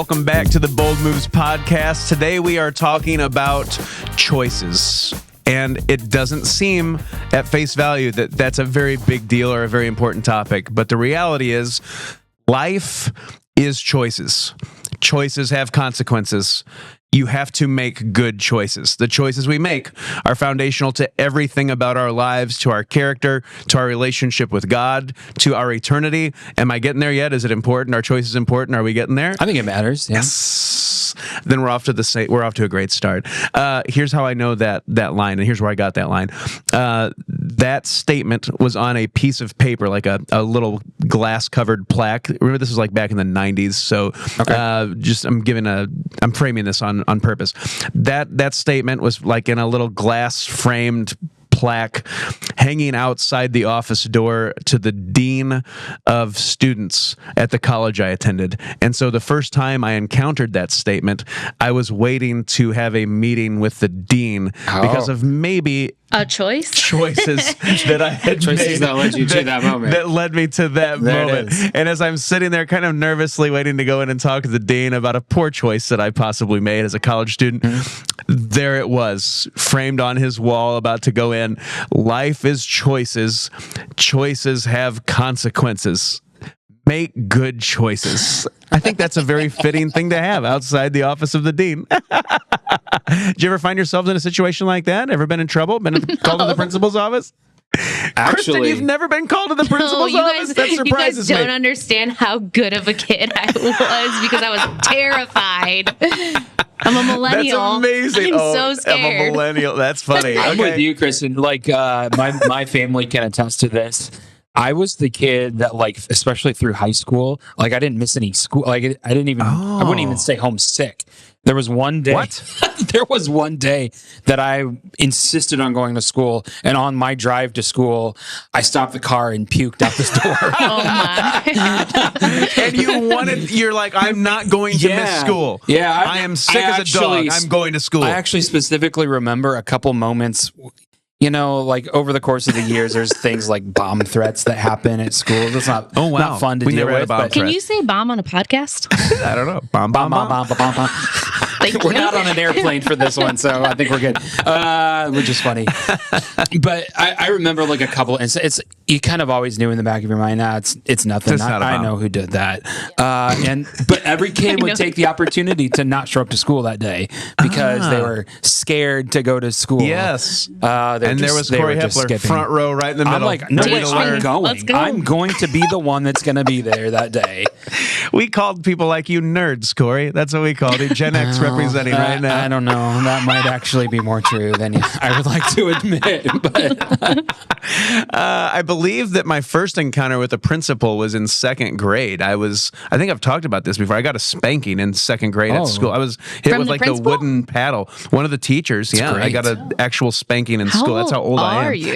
Welcome back to the Bold Moves podcast. Today we are talking about choices. And it doesn't seem at face value that that's a very big deal or a very important topic. But the reality is life is choices. Choices have consequences. You have to make good choices. The choices we make are foundational to everything about our lives, to our character, to our relationship with God, to our eternity. Am I getting there yet? Is it important? Are choices important? Are we getting there? I think it matters. Yeah. Yes. Then we're off to a great start. Here's how I know that line, and here's where I got that line. That statement was on a piece of paper, like a little glass-covered plaque. Remember, this was like back in the 90s. So I'm framing this on purpose. That statement was like in a little glass-framed plaque hanging outside the office door to the dean of students at the college I attended. And so the first time I encountered that statement, I was waiting to have a meeting with the dean because of maybe choices that I had made that led you to that moment. That led me to that moment. And as I'm sitting there kind of nervously waiting to go in and talk to the dean about a poor choice that I possibly made as a college student, there it was, framed on his wall, about to go in. Life is choices. Choices have consequences. Make good choices. I think that's a very fitting thing to have outside the office of the dean. Did you ever find yourself in a situation like that? Ever been in trouble? Been called to the principal's office? Kristen, you've never been called to the principal's office? That surprises me. You guys don't understand how good of a kid I was because I was terrified. I'm a millennial. That's amazing. I'm so scared. I'm a millennial. That's funny. I'm with you, Kristen. Like, my family can attest to this. I was the kid that, like, especially through high school, like, I didn't miss any school. Like, I wouldn't even stay home sick. There was one day. What? There was one day that I insisted on going to school, and on my drive to school, I stopped the car and puked out this door. Oh my! And you're like, I'm not going to miss school. Yeah, I am sick as a dog. I'm going to school. I actually specifically remember a couple moments. You know, like over the course of the years, there's things like bomb threats that happen at school. That's not not fun to deal with. Can you say bomb on a podcast? I don't know. Bomb. We're not on an airplane for this one, so I think we're good. Which is funny. But I remember like a couple incidents. You kind of always knew in the back of your mind, it's nothing. I know who did that. But every kid would take the opportunity to not show up to school that day because they were scared to go to school. Yes. And there was Corey Hepler, front row, right in the middle. I'm like, no, I'm going. Let's go. I'm going to be the one that's going to be there that day. We called people like you nerds, Corey. That's what we called it. Gen X representing right now. I don't know. That might actually be more true than I would like to admit. But I believe that my first encounter with a principal was in second grade. I think I've talked about this before. I got a spanking in second grade at school. I was hit with like the wooden paddle. One of the teachers. That's great. I got an actual spanking in school. That's how old I am. How are you?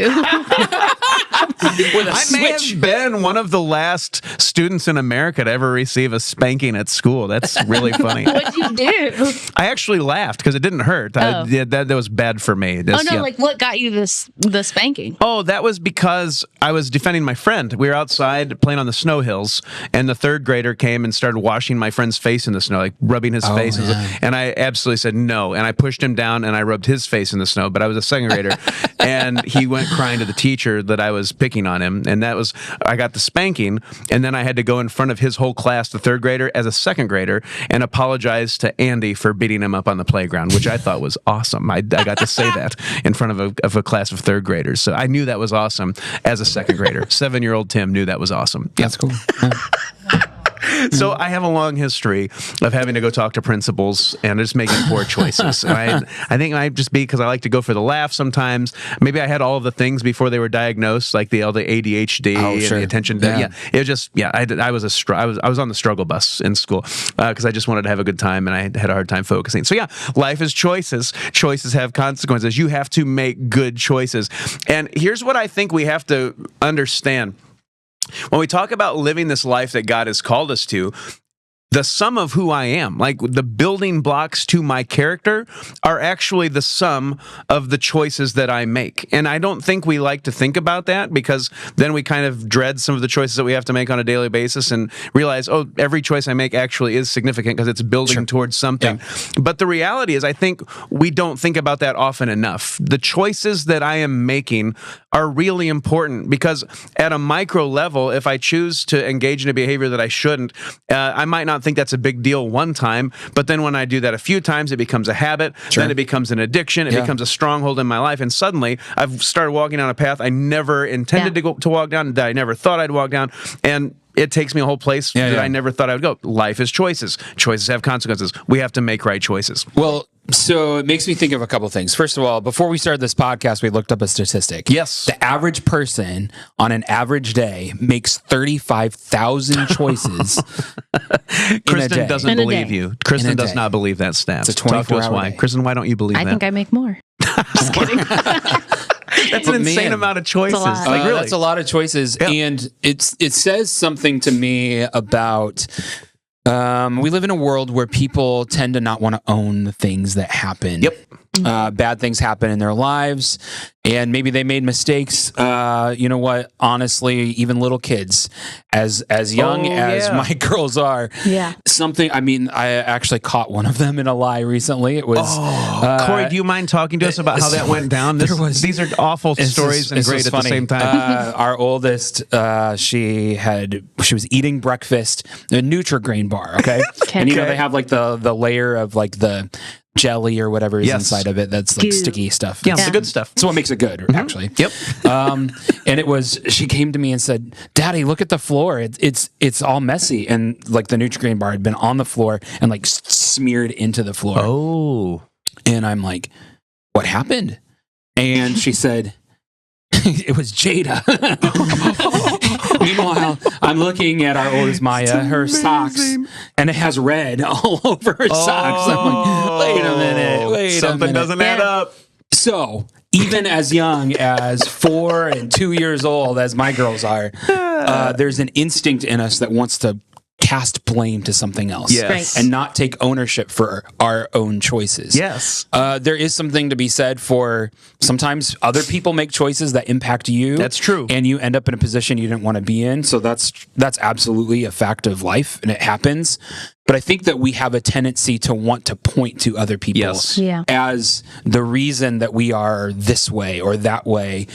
I may have been one of the last students in America to ever receive a spanking at school. That's really funny. What'd you do? I actually laughed because it didn't hurt. That was bad for me. Like what got you the spanking? Oh, that was because I was defending my friend. We were outside playing on the snow hills, and the third grader came and started washing my friend's face in the snow, like rubbing his face. And I absolutely said no, and I pushed him down, and I rubbed his face in the snow, but I was a second grader, and he went crying to the teacher that I was picking on him, and I got the spanking, and then I had to go in front of his whole class, the third grader, as a second grader, and apologize to Andy for beating him up on the playground, which I thought was awesome. I got to say that in front of a class of third graders, so I knew that was awesome as a second grader. 7-year-old Tim knew that was awesome. That's cool. So I have a long history of having to go talk to principals and just making poor choices. I think it might just be because I like to go for the laugh sometimes. Maybe I had all of the things before they were diagnosed, like all the ADHD and the attention. It was just I was on the struggle bus in school because I just wanted to have a good time and I had a hard time focusing. So life is choices. Choices have consequences. You have to make good choices. And here's what I think we have to understand. When we talk about living this life that God has called us to, the sum of who I am. Like the building blocks to my character are actually the sum of the choices that I make. And I don't think we like to think about that, because then we kind of dread some of the choices that we have to make on a daily basis and realize, oh, every choice I make actually is significant because it's building towards something. Yeah. But the reality is, I think we don't think about that often enough. The choices that I am making are really important, because at a micro level, if I choose to engage in a behavior that I shouldn't, I might not think that's a big deal one time, but then when I do that a few times, it becomes a habit, then it becomes an addiction, it becomes a stronghold in my life, and suddenly I've started walking down a path I never intended to walk down, that I never thought I'd walk down, and it takes me a whole place that I never thought I would go. Life is choices. Choices have consequences. We have to make right choices. Well, so it makes me think of a couple things. First of all, before we started this podcast, we looked up a statistic. Yes. The average person on an average day makes 35,000 choices Kristen doesn't believe you. Kristen does not believe that stat. It's a 24-hour day. Kristen, why don't you believe that? I think I make more. Just kidding. That's an insane amount of choices. Like, really. That's a lot of choices. Yeah. And it says something to me about... we live in a world where people tend to not want to own the things that happen. Yep. Bad things happen in their lives, and maybe they made mistakes. You know what? Honestly, even little kids, as young as my girls are, something. I mean, I actually caught one of them in a lie recently. It was Corey. Do you mind talking to us about how that went down? These are awful stories and great at the same time. Our oldest, she was eating breakfast, a Nutri-Grain bar. Okay, and you know they have like the layer of like the jelly or whatever is inside of it. That's like sticky stuff. Yeah, it's the good stuff. That's what makes it good, actually. Yep. And she came to me and said, "Daddy, look at the floor. It's all messy." And like the Nutri-Grain bar had been on the floor and like smeared into the floor. Oh. And I'm like, "What happened?" And she said, "It was Jada." Meanwhile, I'm looking at our oldest Maya, her socks, and it has red all over her socks. I'm like, wait a minute. Something doesn't add up. So, even as young as 4 and 2 years old, as my girls are, there's an instinct in us that wants to cast blame to something else and not take ownership for our own choices. Yes. There is something to be said for sometimes other people make choices that impact you. That's true. And you end up in a position you didn't want to be in. So that's absolutely a fact of life, and it happens. But I think that we have a tendency to want to point to other people as the reason that we are this way or that way,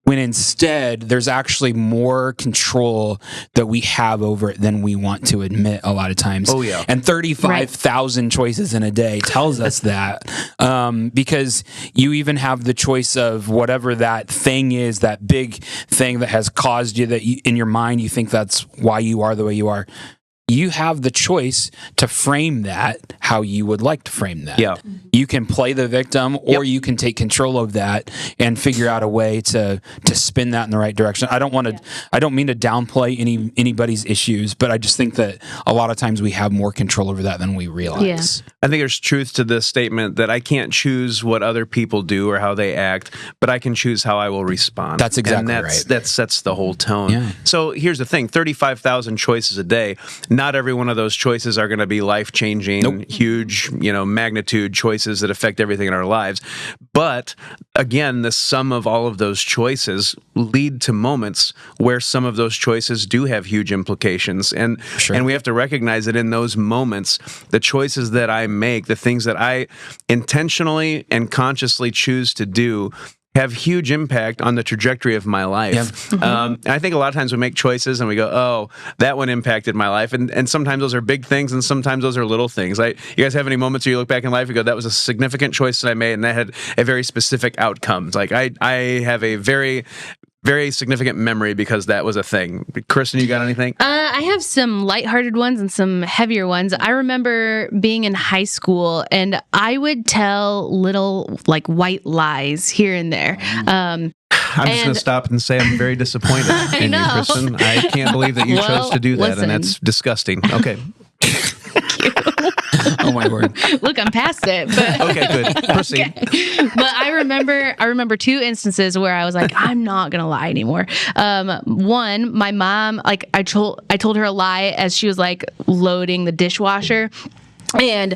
when instead there's actually more control that we have over it than we want to admit a lot of times. Oh, yeah. And 35,000 choices in a day tells us that, because you even have the choice of whatever that thing is, that big thing that has caused you, that in your mind you think that's why you are the way you are. You have the choice to frame that how you would like to frame that. Yeah. You can play the victim, or you can take control of that and figure out a way to spin that in the right direction. I don't mean to downplay anybody's issues, but I just think that a lot of times we have more control over that than we realize. I think there's truth to this statement that I can't choose what other people do or how they act, but I can choose how I will respond. That's exactly right. That sets the whole tone. Yeah. So here's the thing, 35,000 choices a day. Not every one of those choices are going to be life-changing, huge, magnitude choices that affect everything in our lives. But again, the sum of all of those choices lead to moments where some of those choices do have huge implications. And we have to recognize that in those moments, the choices that I make, the things that I intentionally and consciously choose to do, have huge impact on the trajectory of my life. And I think a lot of times we make choices and we go, oh, that one impacted my life. And sometimes those are big things and sometimes those are little things. You guys have any moments where you look back in life and go, that was a significant choice that I made and that had a very specific outcome? Like I have a very, very significant memory because that was a thing. Kristen, you got anything? I have some lighthearted ones and some heavier ones. I remember being in high school and I would tell little like white lies here and there. I'm just going to stop and say I'm very disappointed in you, Kristen. I can't believe that you chose to do that, and that's disgusting. Okay. Thank you. Oh my word. Look, I'm past it. But Okay, good. Proceed. But I remember two instances where I was like, I'm not gonna lie anymore. One, my mom, like I told her a lie as she was like loading the dishwasher, and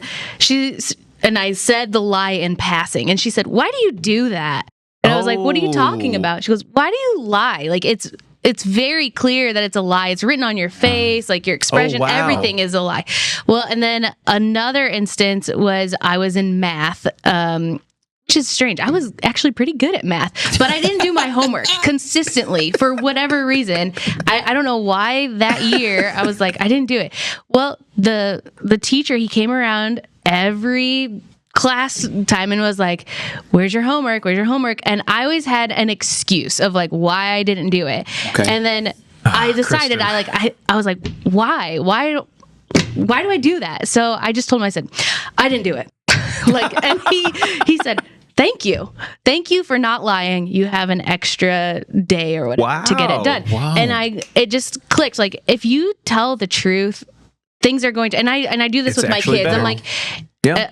I said the lie in passing, and she said, "Why do you do that?" And I was like, "What are you talking about?" She goes, "Why do you lie? Like it's very clear that it's a lie. It's written on your face, like your expression, wow. everything is a lie." Well, and then another instance was I was in math, which is strange. I was actually pretty good at math, but I didn't do my homework consistently for whatever reason. I don't know why that year I was like, I didn't do it. Well, the teacher, he came around every class time and was like, where's your homework? Where's your homework? And I always had an excuse of like why I didn't do it. Okay. And then I decided I was like, why do I do that? So I just told him, I said, I didn't do it. And he said, Thank you for not lying. You have an extra day or whatever to get it done. Wow. And it just clicked. Like if you tell the truth, things are going to, and I do this with my kids. Better. I'm like,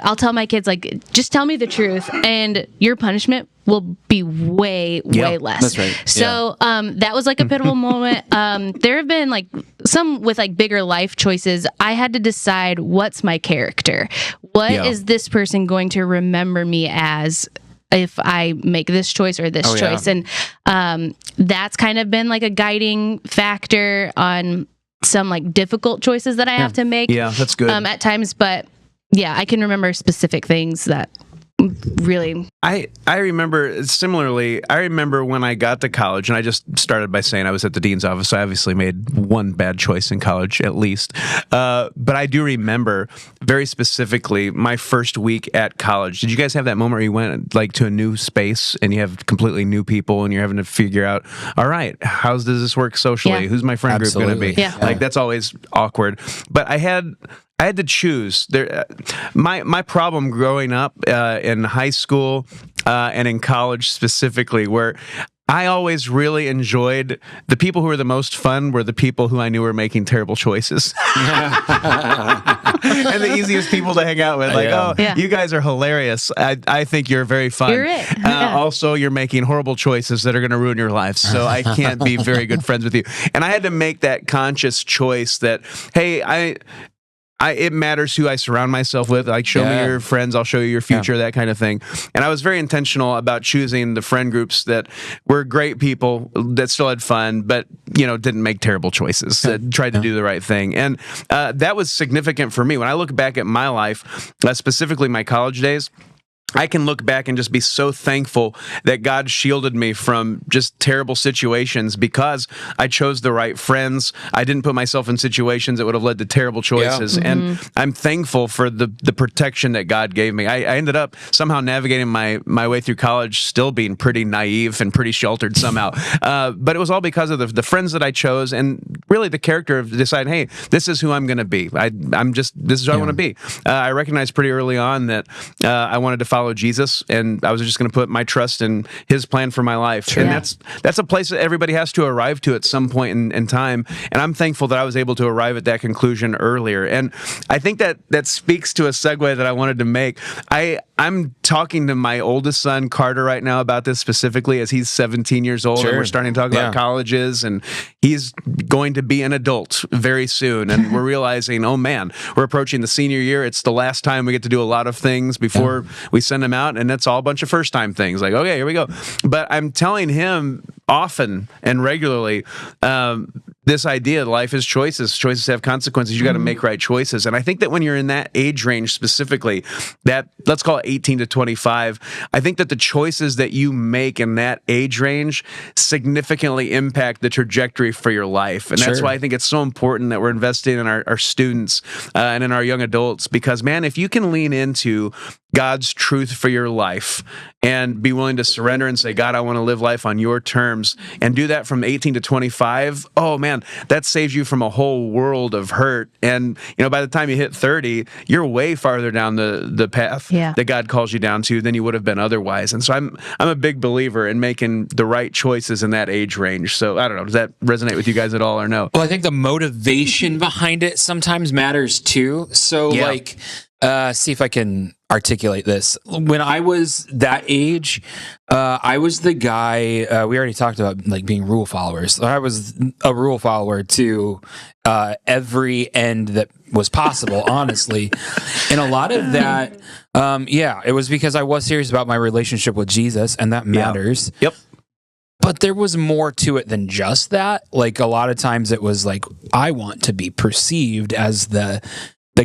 I'll tell my kids, like, just tell me the truth and your punishment will be way less. That's right. So that was like a pivotal moment. There have been like some with like bigger life choices. I had to decide, what's my character? What is this person going to remember me as if I make this choice or this choice? And that's kind of been like a guiding factor on some like difficult choices that I have to make. Yeah, that's good. At times, but yeah, I can remember specific things that really. I remember similarly. I remember when I got to college, and I just started by saying I was at the dean's office. I obviously made one bad choice in college, at least. But I do remember very specifically my first week at college. Did you guys have that moment where you went like to a new space and you have completely new people and you're having to figure out, all right, how does this work socially? Yeah. Who's my friend group going to be? Yeah. Like that's always awkward. But I had to choose. My problem growing up in high school and in college specifically, where I always really enjoyed the people who were the most fun were the people who I knew were making terrible choices. And the easiest people to hang out with. Like, you guys are hilarious. I think you're very fun. You're it. Also, you're making horrible choices that are going to ruin your life. So I can't be very good friends with you. And I had to make that conscious choice that, hey, it matters who I surround myself with. Like, show me your friends, I'll show you your future, that kind of thing. And I was very intentional about choosing the friend groups that were great people that still had fun, but, didn't make terrible choices, that tried to do the right thing. And that was significant for me. When I look back at my life, specifically my college days, I can look back and just be so thankful that God shielded me from just terrible situations because I chose the right friends. I didn't put myself in situations that would have led to terrible choices. Yeah. And I'm thankful for the protection that God gave me. I ended up somehow navigating my way through college still being pretty naive and pretty sheltered somehow. But it was all because of the friends that I chose and really the character of deciding, hey, this is who I'm going to be. This is who I want to be. I recognized pretty early on that I wanted to follow Jesus, and I was just going to put my trust in His plan for my life. Sure. And that's a place that everybody has to arrive to at some point in time. And I'm thankful that I was able to arrive at that conclusion earlier. And I think that speaks to a segue that I wanted to make. I'm talking to my oldest son, Carter, right now about this specifically as he's 17 years old. Sure. And we're starting to talk about colleges, and he's going to be an adult very soon. And we're realizing, oh man, we're approaching the senior year. It's the last time we get to do a lot of things before we send him out, and it's all a bunch of first time things. Like, okay, here we go. But I'm telling him often and regularly, this idea, life is choices. Choices have consequences. You got to make right choices. And I think that when you're in that age range specifically, that let's call it 18 to 25, I think that the choices that you make in that age range significantly impact the trajectory for your life. And that's why I think it's so important that we're investing in our students and in our young adults, because man, if you can lean into God's truth for your life and be willing to surrender and say, God, I want to live life on your terms, and do that from 18 to 25, oh man, that saves you from a whole world of hurt. And by the time you hit 30, you're way farther down the path that God calls you down to than you would have been otherwise. And so I'm a big believer in making the right choices in that age range. So I don't know, does that resonate with you guys at all or no? Well, I think the motivation behind it sometimes matters too. So see if I can articulate this. When I was that age, I was the guy, we already talked about like being rule followers. I was a rule follower to every end that was possible, honestly. And a lot of that, it was because I was serious about my relationship with Jesus, and that matters. Yep. But there was more to it than just that. Like a lot of times it was like, I want to be perceived as the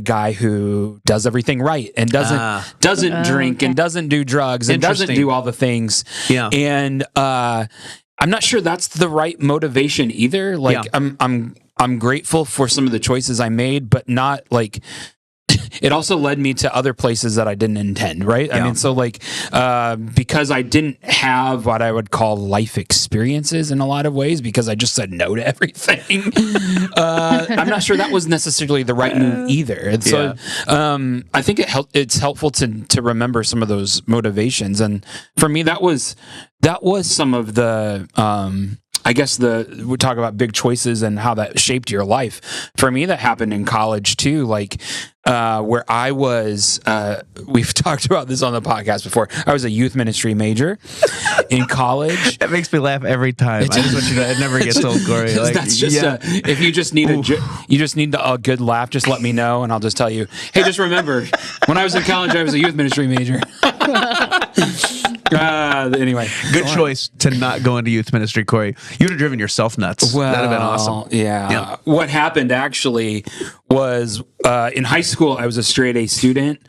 guy who does everything right and doesn't drink and doesn't do drugs and doesn't do all the things. Yeah. And I'm not sure that's the right motivation either. Like I'm grateful for some of the choices I made, but not like it also led me to other places that I didn't intend, right? I mean, so like, because I didn't have what I would call life experiences in a lot of ways, because I just said no to everything. I'm not sure that was necessarily the right move either. And so, I think it's helpful to remember some of those motivations. And for me, that was some of the, I guess we talk about big choices and how that shaped your life. For me, that happened in college too. Like, where I was, we've talked about this on the podcast before. I was a youth ministry major in college. That makes me laugh every time. I just want you to know, it never gets old, Corey. Like, that's just if you just need a good laugh, just let me know, and I'll just tell you. Hey, just remember, when I was in college, I was a youth ministry major. Anyway, good choice to not go into youth ministry, Corey. You would have driven yourself nuts. Well, that'd have been awesome. Yeah. What happened actually was in high school, I was a straight A student,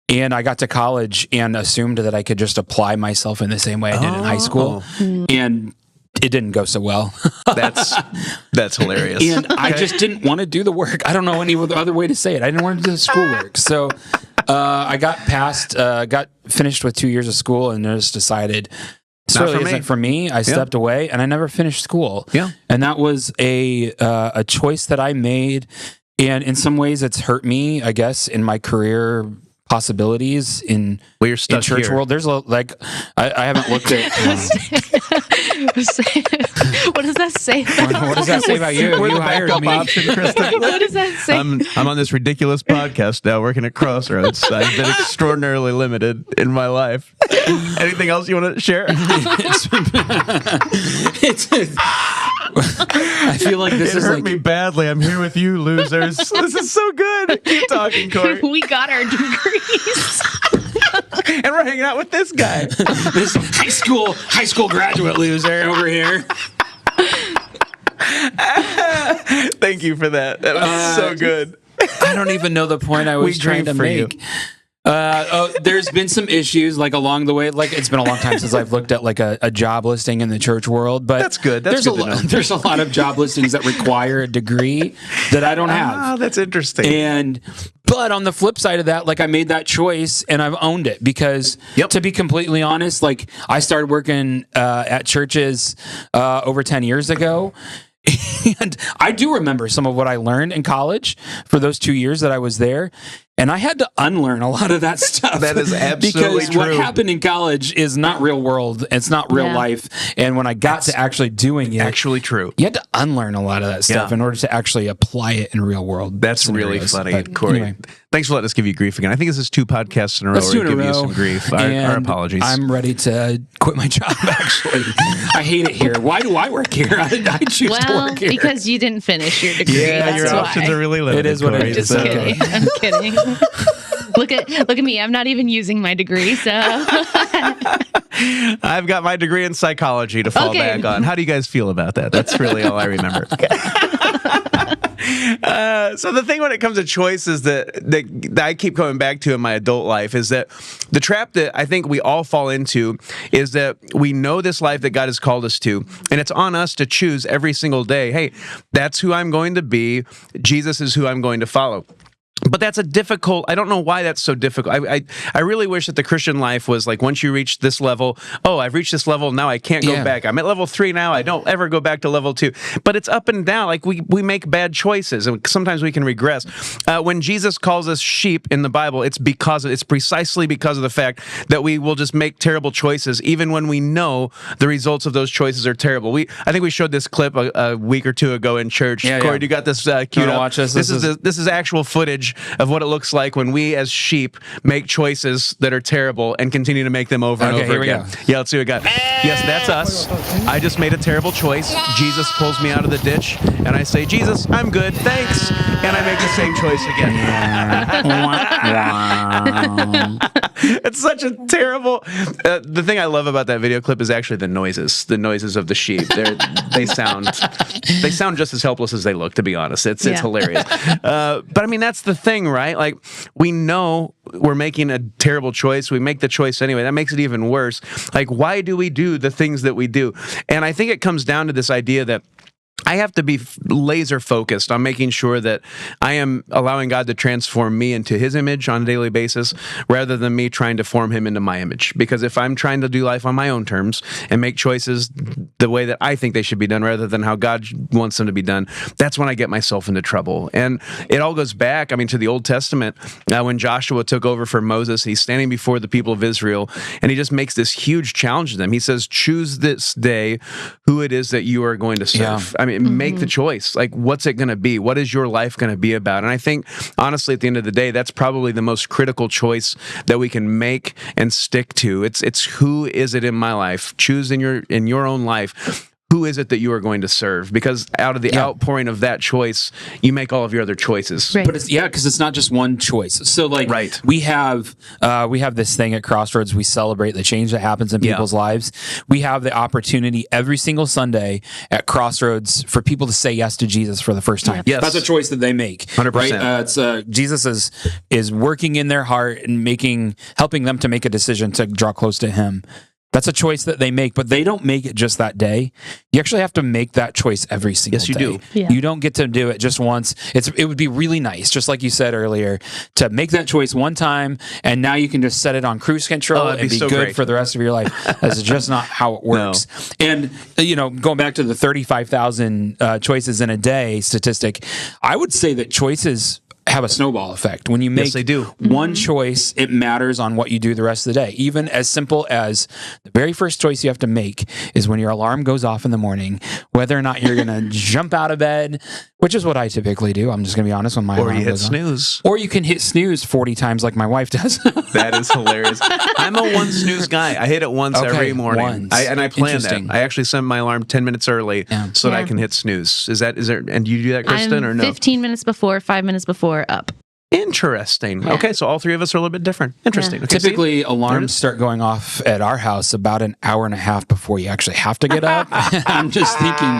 and I got to college and assumed that I could just apply myself in the same way I did in high school, and it didn't go so well. That's hilarious. And I just didn't want to do the work. I don't know any other way to say it. I didn't want to do the schoolwork. So I got finished with 2 years of school, and just decided this really isn't for me. I stepped away, and I never finished school. Yeah. And that was a choice that I made. And in some ways, it's hurt me, I guess, in my career possibilities in church world. There's I haven't looked at. What does that say? What does that say about you? We're you the hired backup me. option, Kristen. What does that say? I'm on this ridiculous podcast now, working at Crossroads. I've been extraordinarily limited in my life. Anything else you want to share? I feel like this hurt me badly. I'm here with you, losers. This is so good. Keep talking, Corey. We got our degrees. And we're hanging out with this guy. This high school graduate loser over here. Thank you for that. That was so good. I don't even know the point I was trying to make. There's been some issues like along the way. Like it's been a long time since I've looked at like a job listing in the church world, but that's good. There's a lot of job listings that require a degree that I don't have. Ah, that's interesting. But on the flip side of that, like I made that choice and I've owned it because to be completely honest, like I started working at churches over 10 years ago. And I do remember some of what I learned in college for those 2 years that I was there. And I had to unlearn a lot of that stuff. That is absolutely because true. What happened in college is not real world. It's not real life. And when I got to actually doing it, actually true. You had to unlearn a lot of that stuff in order to actually apply it in real world. That's really funny, but Corey. Anyway. Thanks for letting us give you grief again. I think this is 2 podcasts in a row where we give you some grief. Our apologies. I'm ready to quit my job, actually. I hate it here. Why do I work here? I choose to work here. Because you didn't finish your degree. Yeah, that's your why. options are really limited. It is what it is. Just kidding. I'm kidding. Look at me. I'm not even using my degree, so I've got my degree in psychology to fall back on. How do you guys feel about that? That's really all I remember. So the thing when it comes to choices that I keep coming back to in my adult life is that the trap that I think we all fall into is that we know this life that God has called us to, and it's on us to choose every single day. Hey, that's who I'm going to be. Jesus is who I'm going to follow. But that's a difficult, I don't know why that's so difficult. I really wish that the Christian life was like, once you reach this level, I've reached this level, now I can't go back. I'm at level 3 now, I don't ever go back to level 2. But it's up and down, like we make bad choices, and sometimes we can regress. When Jesus calls us sheep in the Bible, it's precisely because of the fact that we will just make terrible choices, even when we know the results of those choices are terrible. I think we showed this clip a week or two ago in church. Corey, you got this queued up. Watch this. This is actual footage image of what it looks like when we as sheep make choices that are terrible and continue to make them over and over again. Yeah, let's see what we got. Yes, that's us. I just made a terrible choice. Jesus pulls me out of the ditch, and I say, Jesus, I'm good, thanks. And I make the same choice again. It's such a terrible... the thing I love about that video clip is actually the noises of the sheep. They sound just as helpless as they look, to be honest. It's hilarious. But I mean, that's the thing, right? Like, we know we're making a terrible choice. We make the choice anyway. That makes it even worse. Like, why do we do the things that we do? And I think it comes down to this idea that I have to be laser focused on making sure that I am allowing God to transform me into his image on a daily basis rather than me trying to form him into my image. Because if I'm trying to do life on my own terms and make choices the way that I think they should be done rather than how God wants them to be done, that's when I get myself into trouble. And it all goes back, to the Old Testament. When Joshua took over for Moses, he's standing before the people of Israel and he just makes this huge challenge to them. He says, choose this day who it is that you are going to serve. Make the choice. Like, what's it going to be? What is your life going to be about? And I think, honestly, at the end of the day, that's probably the most critical choice that we can make and stick to. It's who is it in my life? Choose in your own life. Who is it that you are going to serve? Because out of the outpouring of that choice, you make all of your other choices. Right. But because it's not just one choice. So we have this thing at Crossroads. We celebrate the change that happens in people's lives. We have the opportunity every single Sunday at Crossroads for people to say yes to Jesus for the first time. Yes. That's a choice that they make. 100%. Right? Jesus is working in their heart and helping them to make a decision to draw close to him. That's a choice that they make, but they don't make it just that day. You actually have to make that choice every single day. Yes, you do. Yeah. You don't get to do it just once. It would be really nice, just like you said earlier, to make that choice one time, and now you can just set it on cruise control and be so good great for the rest of your life. That's just not how it works. No. And, going back to the 35,000 choices in a day statistic, I would say that choices have a snowball effect. When you make they do. one choice, it matters on what you do the rest of the day. Even as simple as the very first choice you have to make is when your alarm goes off in the morning, whether or not you're going to jump out of bed, which is what I typically do. I'm just going to be honest when my alarm goes on. Or you hit snooze. Or you can hit snooze 40 times like my wife does. That is hilarious. I'm a one snooze guy. I hit it once every morning. I plan that. I actually set my alarm 10 minutes early so that I can hit snooze. Is there, and do you do that, Kristen, or no? 15 minutes before, 5 minutes before, up. Interesting. Yeah. Okay, so all three of us are a little bit different. Interesting. Yeah. Okay, typically, alarms start going off at our house about an hour and a half before you actually have to get up. I'm just thinking,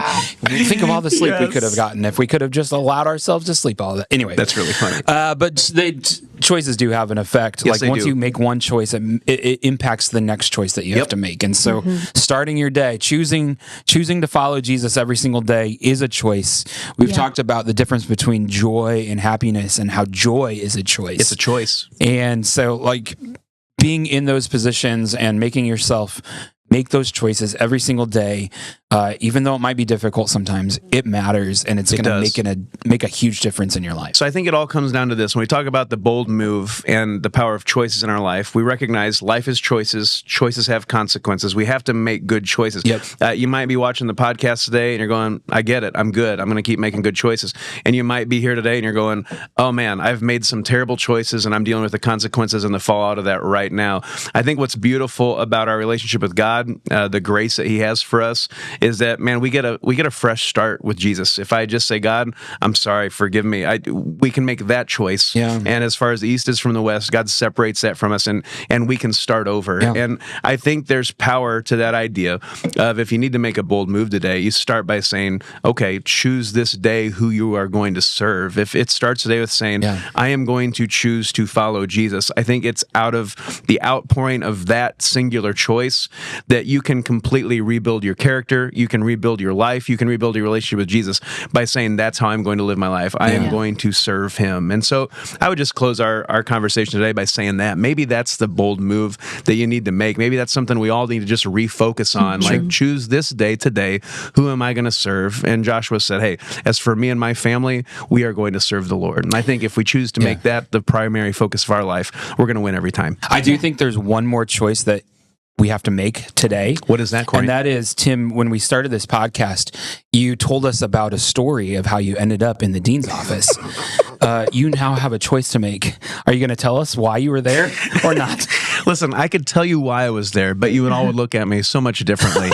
think of all the sleep we could have gotten if we could have just allowed ourselves to sleep all that. Anyway, that's really funny. But choices do have an effect. Yes, like once you make one choice, it impacts the next choice that you have to make. And so, starting your day, choosing to follow Jesus every single day is a choice. We've talked about the difference between joy and happiness, and how joy is a choice. It's a choice. And so, being in those positions and making yourself make those choices every single day, even though it might be difficult sometimes, it matters, and it's going to make a huge difference in your life. So I think it all comes down to this. When we talk about the bold move and the power of choices in our life, we recognize life is choices. Choices have consequences. We have to make good choices. Yep. You might be watching the podcast today and you're going, I get it. I'm good. I'm going to keep making good choices. And you might be here today and you're going, oh man, I've made some terrible choices and I'm dealing with the consequences and the fallout of that right now. I think what's beautiful about our relationship with God, the grace that he has for us, is that, man, we get a fresh start with Jesus. If I just say, God, I'm sorry, forgive me, we can make that choice. Yeah. And as far as the east is from the west, God separates that from us, and we can start over. Yeah. And I think there's power to that idea of, if you need to make a bold move today, you start by saying, okay, choose this day who you are going to serve. If it starts today with saying, I am going to choose to follow Jesus, I think it's out of the outpouring of that singular choice that you can completely rebuild your character, you can rebuild your life, you can rebuild your relationship with Jesus by saying, that's how I'm going to live my life. I am going to serve him. And so I would just close our conversation today by saying that. Maybe that's the bold move that you need to make. Maybe that's something we all need to just refocus on. Like, choose this day today, who am I going to serve? And Joshua said, hey, as for me and my family, we are going to serve the Lord. And I think if we choose to make that the primary focus of our life, we're going to win every time. I do think there's one more choice that we have to make today. What is that, Corey? And that is, Tim, when we started this podcast, you told us about a story of how you ended up in the dean's office. you now have a choice to make. Are you going to tell us why you were there or not? Listen, I could tell you why I was there, but you would all would look at me so much differently.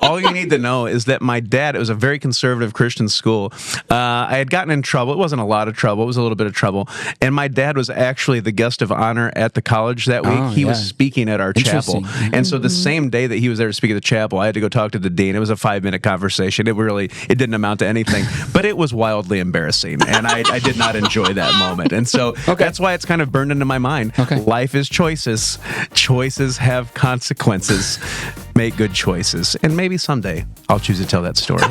All you need to know is that my dad, it was a very conservative Christian school. I had gotten in trouble. It wasn't a lot of trouble. It was a little bit of trouble. And my dad was actually the guest of honor at the college that week. He was speaking at our chapel. And so the same day that he was there to speak at the chapel, I had to go talk to the dean. It was a 5-minute conversation. It didn't amount to anything, but it was wildly embarrassing. And I did not enjoy that moment. And so that's why it's kind of burned into my mind. Life is choices. Choices have consequences. Make good choices. And maybe someday I'll choose to tell that story.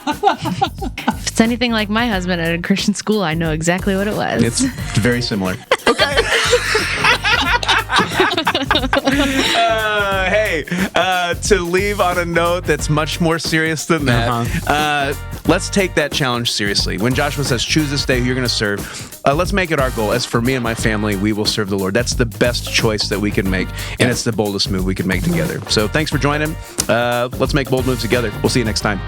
If it's anything like my husband at a Christian school, I know exactly what it was. It's very similar. Okay. To leave on a note that's much more serious than that, let's take that challenge seriously. When Joshua says, choose this day who you're going to serve, let's make it our goal. As for me and my family, we will serve the Lord. That's the best choice that we can make, and it's the boldest move we can make together. So thanks for joining. Let's make bold moves together. We'll see you next time.